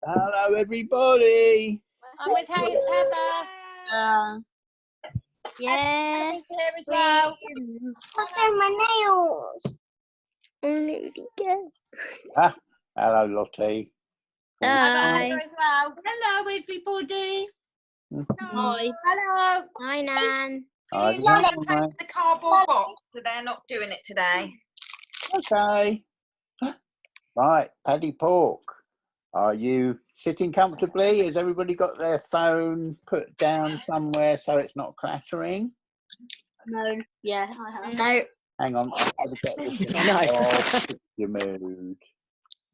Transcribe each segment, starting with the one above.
Hello, everybody. I'm with Heather. Yeah. Heather's here as well. Look at my nails. Hello, Lottie. Hi. Heather as well. Hello, everybody. Hi. Hello. Hi, Nan. Hi, You like to paint the cardboard box, so they're not doing it today. Okay. Right, Paddy Pork. Are you sitting comfortably? Has everybody got their phone put down somewhere so it's not clattering? No. Yeah, I have. No. Hang on, I've got to get this No. off your mood.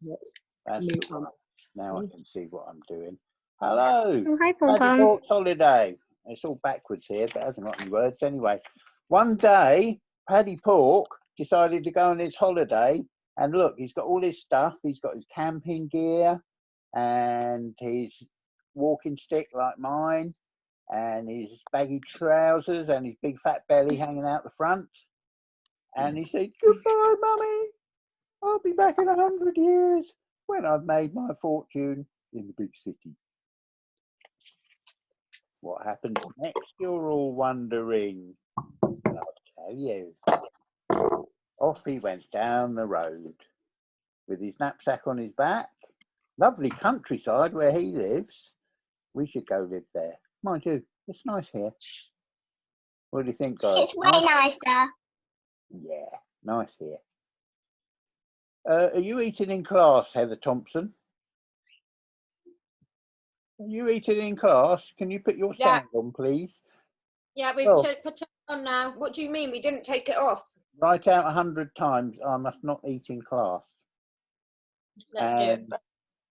Yes. That's all right. Now I can see what I'm doing. Hello. Oh, hi, Paddy Pom. Pork's holiday. It's all backwards here, but it hasn't got any words anyway. One day, Paddy Pork decided to go on his holiday, and look, he's got all his stuff. He's got his camping gear and his walking stick like mine, and his baggy trousers and his big fat belly hanging out the front. And he said, "Goodbye, Mummy. I'll be back in 100 years when I've made my fortune in the big city." What happened next, you're all wondering. And I'll tell you. Off he went down the road with his knapsack on his back. Lovely countryside where he lives. We should go live there. Mind you, it's nice here. What do you think, guys? It's way nicer. Yeah, nice here. Are you eating in class, Heather Thompson? Are you eating in class? Can you put your sound on, please? Yeah, we've put it on now. What do you mean? We didn't take it off? Write out 100 times, "I must not eat in class." Let's do it.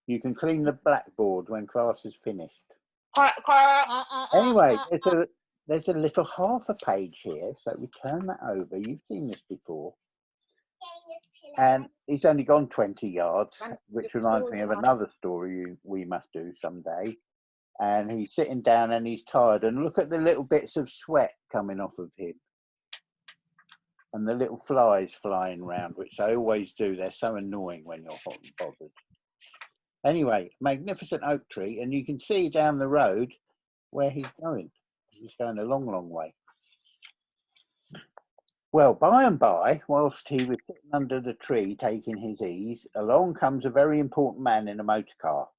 You can clean the blackboard when class is finished. Anyway, there's a little half a page here, so we turn that over. You've seen this before. And he's only gone 20 yards, which reminds me of another story we must do someday. And he's sitting down and he's tired, and look at the little bits of sweat coming off of him. And the little flies flying around, which they always do. They're so annoying when you're hot and bothered. Anyway, magnificent oak tree, and you can see down the road where he's going. He's going a long, long way. Well, by and by, whilst he was sitting under the tree taking his ease, along comes a very important man in a motor car.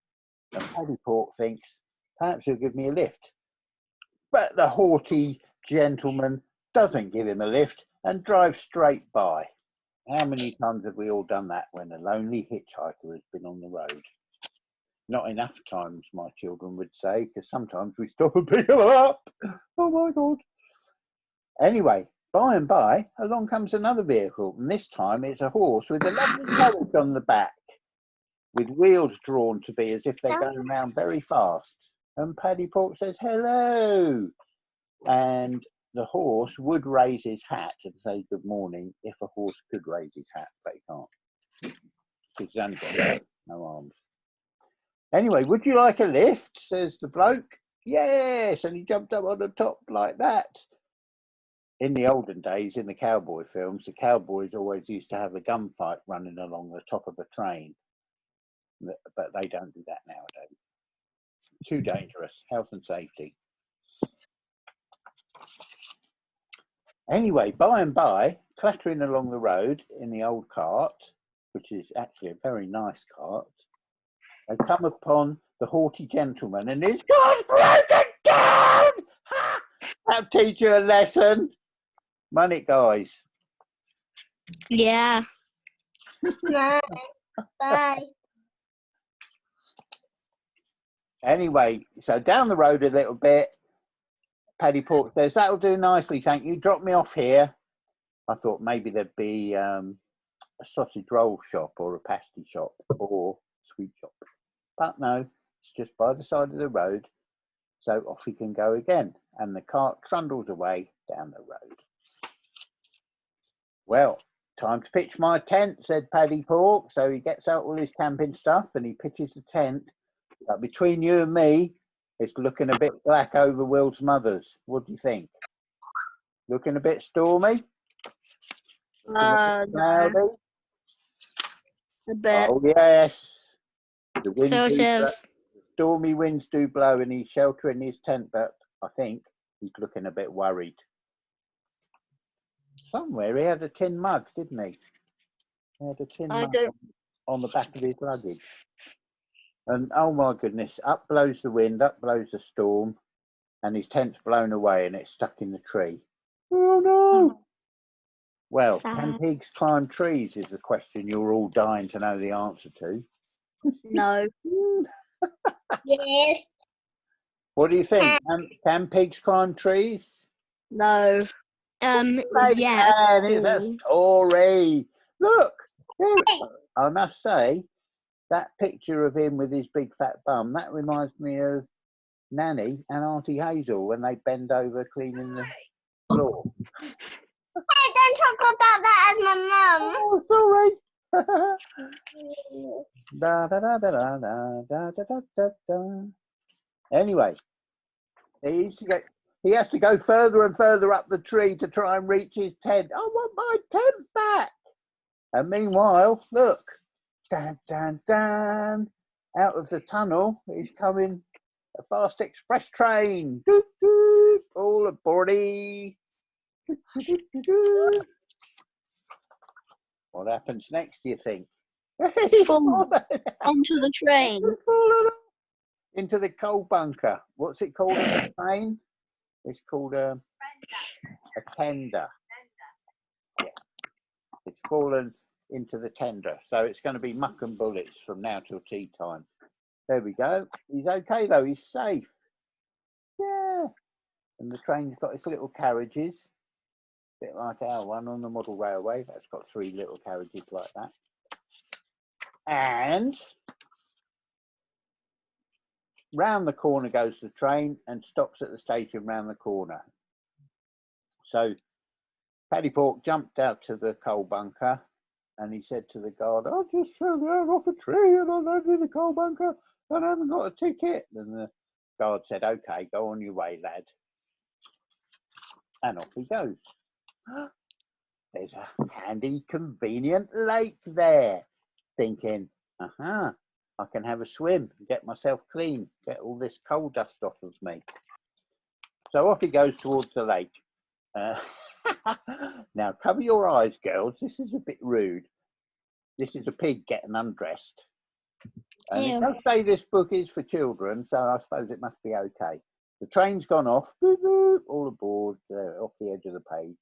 And Paddy Pork thinks, perhaps he'll give me a lift. But the haughty gentleman doesn't give him a lift and drives straight by. How many times have we all done that when a lonely hitchhiker has been on the road? Not enough times, my children would say, because sometimes we stop and pick them up. Oh my God. Anyway, by and by, along comes another vehicle, and this time it's a horse with a lovely carriage on the back, with wheels drawn to be as if they're going round very fast. And Paddy Pork says, "Hello." And the horse would raise his hat and say good morning if a horse could raise his hat, but he can't. He's only got no arms. Anyway, "Would you like a lift?" says the bloke. "Yes," and he jumped up on the top like that. In the olden days, in the cowboy films, the cowboys always used to have a gunfight running along the top of a train. But they don't do that nowadays. Too dangerous, health and safety. Anyway, by and by, clattering along the road in the old cart, which is actually a very nice cart, they come upon the haughty gentleman, and his car's broken down! Ha! I'll teach you a lesson. Run it, guys. Yeah. No. Bye. Anyway, so down the road a little bit, Paddy Pork says, "That'll do nicely, thank you. Drop me off here." I thought maybe there'd be a sausage roll shop or a pasty shop or sweet shop. But no, it's just by the side of the road. So off he can go again. And the cart trundles away down the road. "Well, time to pitch my tent," said Paddy Pork. So he gets out all his camping stuff and he pitches the tent. But between you and me, it's looking a bit black over Will's mother's. What do you think? Looking a bit stormy? A bit. Oh, yes. The wind Sort of. stormy winds do blow and he's sheltering his tent, but I think he's looking a bit worried. Somewhere he had a tin mug, didn't he? He had a tin mug on the back of his luggage. And oh my goodness, up blows the wind, up blows the storm, and his tent's blown away and it's stuck in the tree. Oh no! Well, can pigs climb trees is the question you're all dying to know the answer to. No. Yes. What do you think? Can pigs climb trees? No. Yeah. It's a story. Look, I must say, that picture of him with his big fat bum, that reminds me of Nanny and Auntie Hazel when they bend over cleaning the floor. Hey, don't talk about that as my mum. Oh, sorry. Da, da, da, da, da, da, da, da, da, da. Anyway, he has to go further and further up the tree to try and reach his tent. I want my tent back. And meanwhile, look, dan, dan, dan, out of the tunnel is coming a fast express train. Doop, doop, all aboard-y. What happens next, do you think? Falls onto the train. Into the coal bunker. What's it called in the train? It's called a tender. Yeah. It's fallen into the tender. So it's going to be muck and bullets from now till tea time. There we go. He's okay though. He's safe. Yeah. And the train's got its little carriages. A bit like our one on the model railway. That's got 3 little carriages like that. And round the corner goes the train and stops at the station round the corner. So Paddy Pork jumped out to the coal bunker and he said to the guard, I just fell down off a tree and I landed in the coal bunker and I haven't got a ticket. And the guard said, okay, go on your way, lad. And off he goes. There's a handy, convenient lake there. Thinking, I can have a swim, get myself clean, get all this coal dust off of me. So off he goes towards the lake. Now, cover your eyes, girls. This is a bit rude. This is a pig getting undressed. And it does say this book is for children, so I suppose it must be okay. The train's gone off, all aboard, off the edge of the page.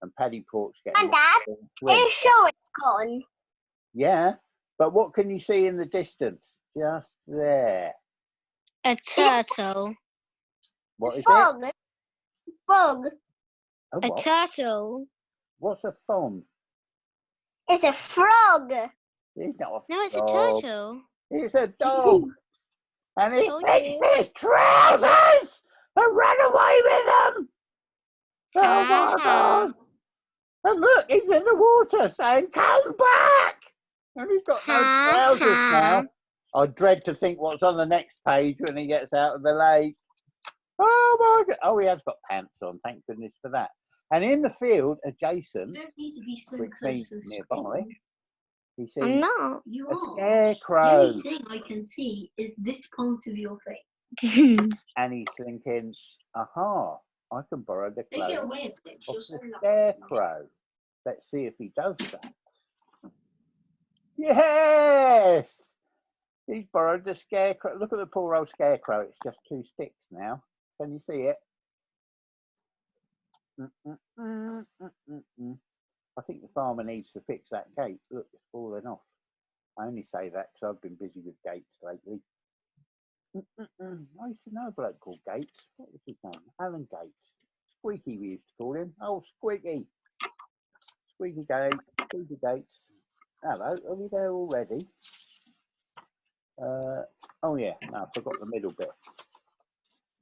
And Paddy Pork's getting... And Dad, are you sure it's gone? Yeah, but what can you see in the distance? Just there. A turtle. What is frog. it? Frog. A what? Turtle. What's a thumb? It's a frog. It's not a frog. No, it's a turtle. It's a dog. And he takes his trousers and ran away with them. Oh my God. And look, he's in the water saying, come back. And he's got no trousers now. I dread to think what's on the next page when he gets out of the lake. Oh my God. Oh, he has got pants on. Thank goodness for that. And in the field adjacent, You don't need to be so which close means to the nearby, screen. he sees I'm not. You a are. scarecrow. The only thing I can see is this part of your face. And he's thinking, aha, I can borrow the Take it clothes away a bit. of You're the so lucky. scarecrow. Let's see if he does that. Yes! He's borrowed the scarecrow. Look at the poor old scarecrow. It's just 2 sticks now. Can you see it? I think the farmer needs to fix that gate. Look, it's falling off. I only say that because I've been busy with gates lately. I used to know a bloke called Gates. What was his name? Alan Gates. Squeaky, we used to call him. Oh, Squeaky. Squeaky Gates. Squeaky Gates. Hello, are we there already? Oh yeah, no, I forgot the middle bit.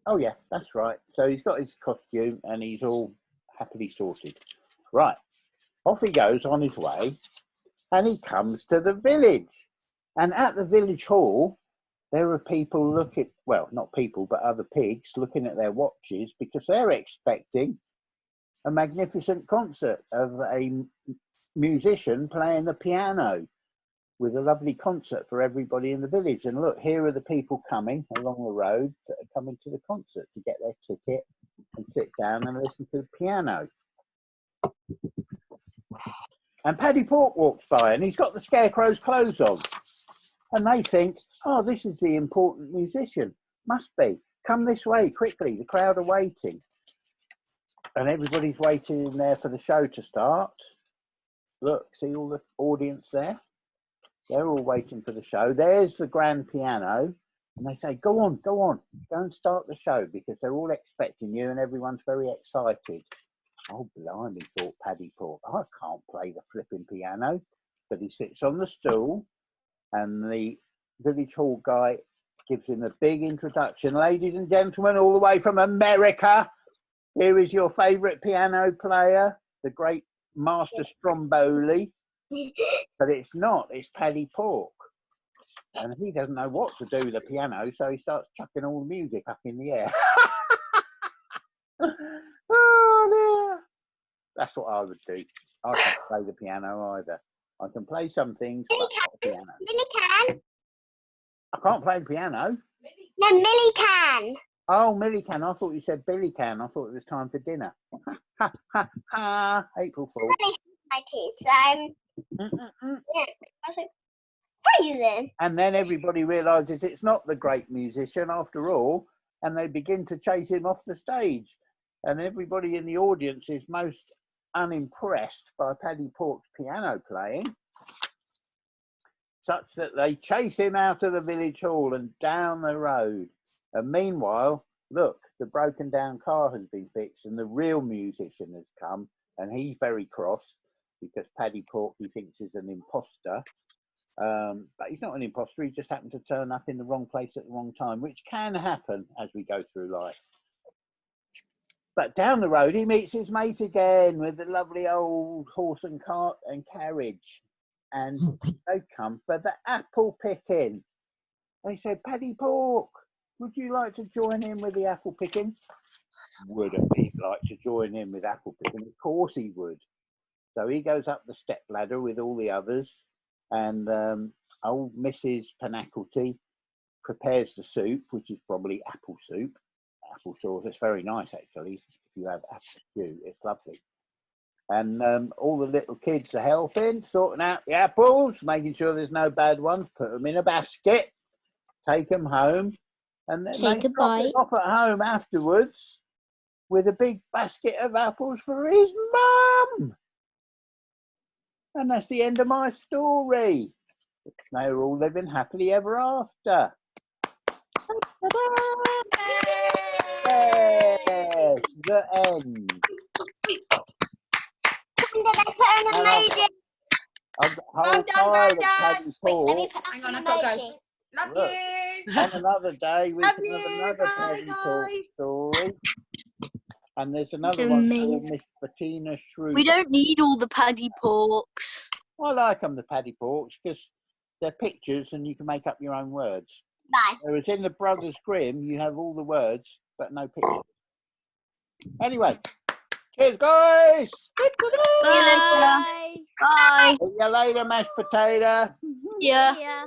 Oh yeah, that's right. So he's got his costume and he's all happily sorted. Right, off he goes on his way and he comes to the village. And at the village hall, there are people looking, well, not people, but other pigs looking at their watches because they're expecting a magnificent concert of a musician playing the piano. with a lovely concert for everybody in the village. And look, here are the people coming along the road that are coming to the concert to get their ticket and sit down and listen to the piano. And Paddy Pork walks by and he's got the Scarecrow's clothes on. And they think, oh, this is the important musician. Must be. Come this way, quickly. The crowd are waiting. And everybody's waiting there for the show to start. Look, see all the audience there? They're all waiting for the show. There's the grand piano. And they say, go on, go and start the show, because they're all expecting you and everyone's very excited. Oh, blimey, thought Paddy Pork. I can't play the flipping piano. But he sits on the stool and the village hall guy gives him a big introduction. Ladies and gentlemen, all the way from America, here is your favourite piano player, the great Master Stromboli. But it's not, it's Paddy Pork. And he doesn't know what to do with the piano, so he starts chucking all the music up in the air. Oh dear. That's what I would do. I can't play the piano either. I can play some things, but not the piano. Millie can. I can't play the piano. No, Millie can. Oh, Millie can. I thought you said Billy can. I thought it was time for dinner. Ha, ha, ha. April Fool. My teeth, so yeah, I was like, freezing. And then everybody realises it's not the great musician after all, and they begin to chase him off the stage. And everybody in the audience is most unimpressed by Paddy Pork's piano playing, such that they chase him out of the village hall and down the road. And meanwhile, look, the broken down car has been fixed and the real musician has come, and he's very cross because Paddy Pork, he thinks, is an imposter. But he's not an imposter, he just happened to turn up in the wrong place at the wrong time, which can happen as we go through life. But down the road, he meets his mate again with the lovely old horse and cart and carriage. And they've come for the apple picking. They said, Paddy Pork, would you like to join in with the apple picking? Would a pig like to join in with apple picking? Of course he would. So he goes up the step ladder with all the others, and old Mrs. Panacalty prepares the soup, which is probably apple soup. Apple sauce, it's very nice actually. If you have apple stew, it's lovely. And all the little kids are helping, sorting out the apples, making sure there's no bad ones, put them in a basket, take them home, and then they drop it off at home afterwards with a big basket of apples for his mum. And that's the end of my story. They were all living happily ever after. Yes, the end. Well done, Grandad. Hang on, I've got to go. Love Look, you. on another day, we Love can have you. another Bye, Paddy Pork guys. story. And there's another one called Miss Bettina Shrew. We don't need all the Paddy Porks. I like them, the Paddy Porks, because they're pictures and you can make up your own words. Nice. Whereas in the Brothers Grimm, you have all the words, but no pictures. Anyway, cheers, guys. Bye. Bye. See you later, mashed potato. Yeah. Yeah.